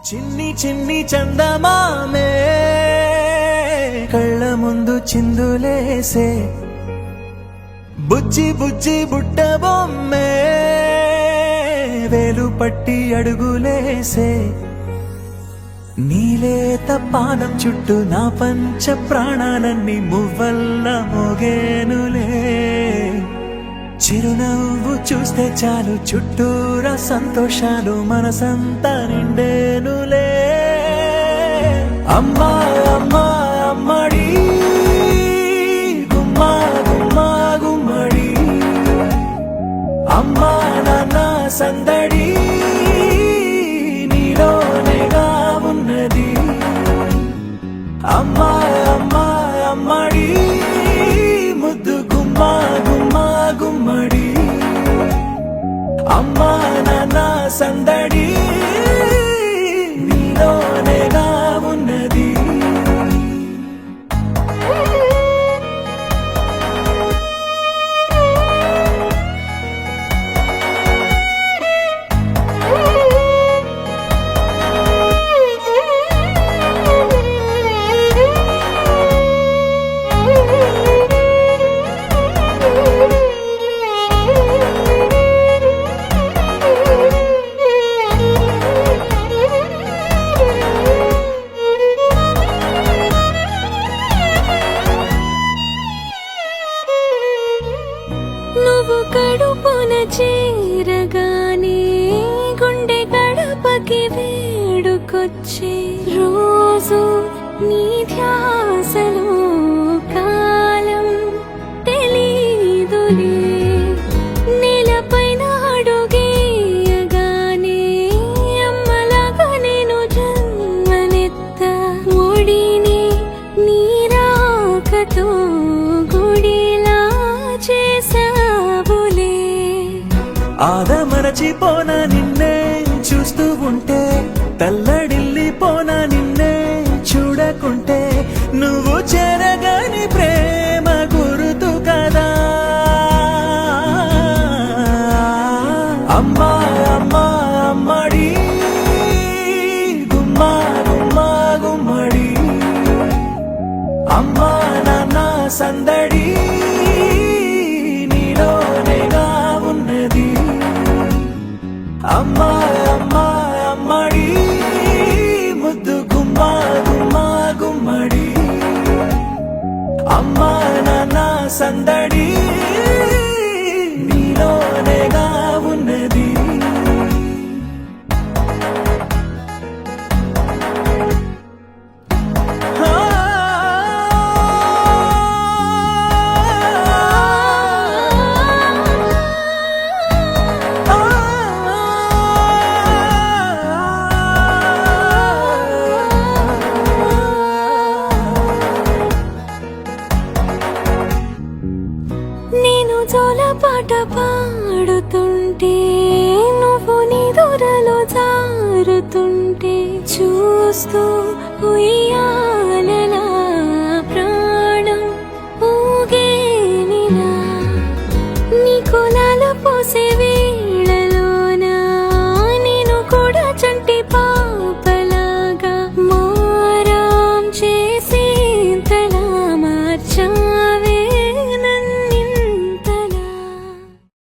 చిన్ని చిన్ని చందమామే కళ్ళ ముందు చిందులేసే బుజ్జి బుజ్జి బుట్ట బొమ్మే వేలు పట్టి అడుగులేసే నీలేత పాదం చుట్టూ నా పంచ ప్రాణాలన్నీ మువ్వల్ల మోగేనులే చిరునవ్వు చూస్తే చాలు చుట్టూరా సంతోషాలు మనసంతా నిండేనులే అమ్మా అమ్మా అమ్మడి గుమ్మా గుమ్మా గుమ్మడి అమ్మా నాన్న సందడి నీలోనేగా ఉన్నది అమ్మా అమ్మా అమ్మడి ముద్దు గుమ్మా గుమ్మా గుమ్మడి అమ్మా నాన్న సందడి నీలోనేగా ఉన్నది నువ్వు కడుపున చేరగానే గుండె గడపకి వేడుకొచ్చే రోజు నీ ధ్యాసలో కాలం తెలీదులే నేలపైన అడుగేయగానే అమ్మలాగా నేను జన్మనెత్త ఒడిని నీ రాకతో గుడిలా చేసావులే ఆదమరచిపోన నిన్నే చూస్తూ ఉంటే తల్లడిల్లిపోన నిన్నే చూడకుంటే నువ్వు చెరగని ప్రేమ గుర్తు కదా అమ్మా అమ్మా అమ్మడి గుమ్మా గుమ్మా గుమ్మడి అమ్మా నాన్న సందడి నీలోనేగా ఉన్నది అమ్మా అమ్మా అమ్మడి ముద్దు గుమ్మా గుమ్మా గుమ్మడి అమ్మా నాన్న సందడి నీలోనేగా ఉన్నది నేను జోలపాట పాడుతుంటే నువ్వు నిదురలో జారుతుంటే చూస్తూ ఉయ్యాలలా ప్రాణం ఊగేనిలా నీ కులాల పోసేవే